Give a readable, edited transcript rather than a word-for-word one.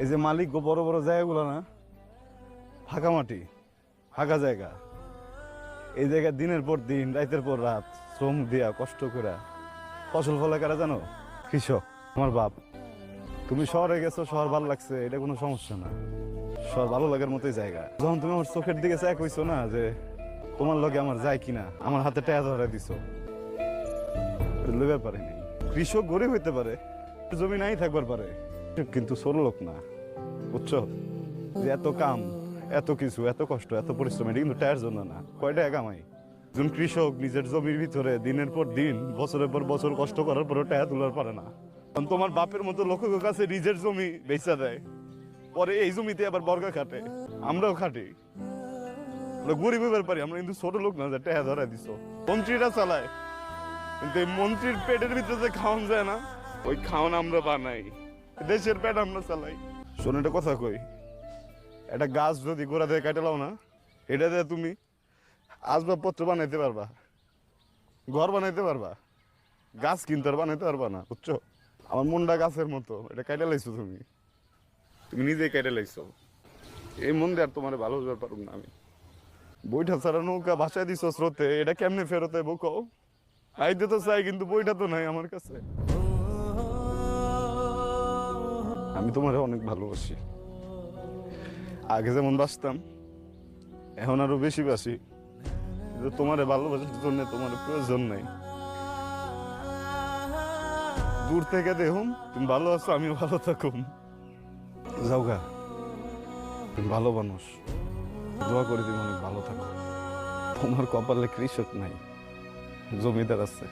এই যে মালিক বড় বড় জায়গাগুলো না, ফাঁকা মাটি, ফাঁকা জায়গা, এই জায়গায় দিনের পর দিন রাতের পর রাত শ্রম দিয়া কষ্ট করে ফসল ফলে কারা জানো? কৃষক। আমার বাপ। তুমি শহরে গেছো, শহর ভালো লাগছে, এটা কোনো সমস্যা না, শহর ভালো লাগার মতোই জায়গা। যখন তুমি আমার চোখের দিকে চাই কইছো না যে তোমার লগে আমার যায় কিনা, আমার হাতে টাকা ধরে দিছো, লইবার পারেনি। কৃষক গরিব হইতে পারে, জমি নাই থাকবার পারে, কিন্তু ছোট লোক না, বুঝছো? যে এত কাম, এত কিছু, এত কষ্ট, এত পরিশ্রম, এটা কিন্তু টায়ার জন্য না। কয় টাকা কামাই একজন কৃষক নিজের জমির ভিতরে দিনের পর দিন বছরের পর বছর কষ্ট করার পরও টাকা তোলার পারে না। কারণ তোমার বাপের মতো লোকের কাছে নিজের জমি বেচা দেয়, পরে এই জমিতে আবার বর্গা খাটে, আমরাও খাটি, আমরা গরিব হইবার পারি, আমরা কিন্তু ছোট লোক না যে টাকা ধরা দিছো। মন্ত্রীরা চালায়, কিন্তু এই মন্ত্রীর পেটের ভিতরে যে খাওয়ান যায় না, ওই খাওয়ান আমরা বানাই, দেশের পেট আমরা চালাই। শোনো একটা কথা কই, একটা গাছ যদি গোড়া দিয়ে কাটে লাও না, এটা দিয়ে তুমি আসবাবপত্র বানাইতে পারবা, ঘর বানাইতে পারবা, গাছ কিনতে আর বানাইতে পারবা না, বুঝছো? আমার মনটা গাছের মতো, এটা কাটে লাইছো তুমি, তুমি নিজেই কাটে লাইছো। এই মন দিয়ে আর তোমার ভালো হতে পারব না আমি। বইটা ছাড়া নৌকা ভাসায় দিছো স্রোতে, এটা কেমনে ফেরত হইব কও? আইতে তো চাই, কিন্তু বইটা তো নাই আমার কাছে। আমি তোমারে অনেক ভালোবাসি, আগে যেমন বাসতাম এখন আরো বেশি বাসি, কিন্তু তোমারে ভালোবাসার জন্য তোমার প্রয়োজন নাই। দূর থেকে দেখুন তুমি ভালো আছো, আমি ভালো থাকুম, যাওগা। তুমি ভালো মানুষ, দোয়া করে তুমি অনেক ভালো থাকো। তোমার কপালে কৃষক নাই, জমিদার আছে।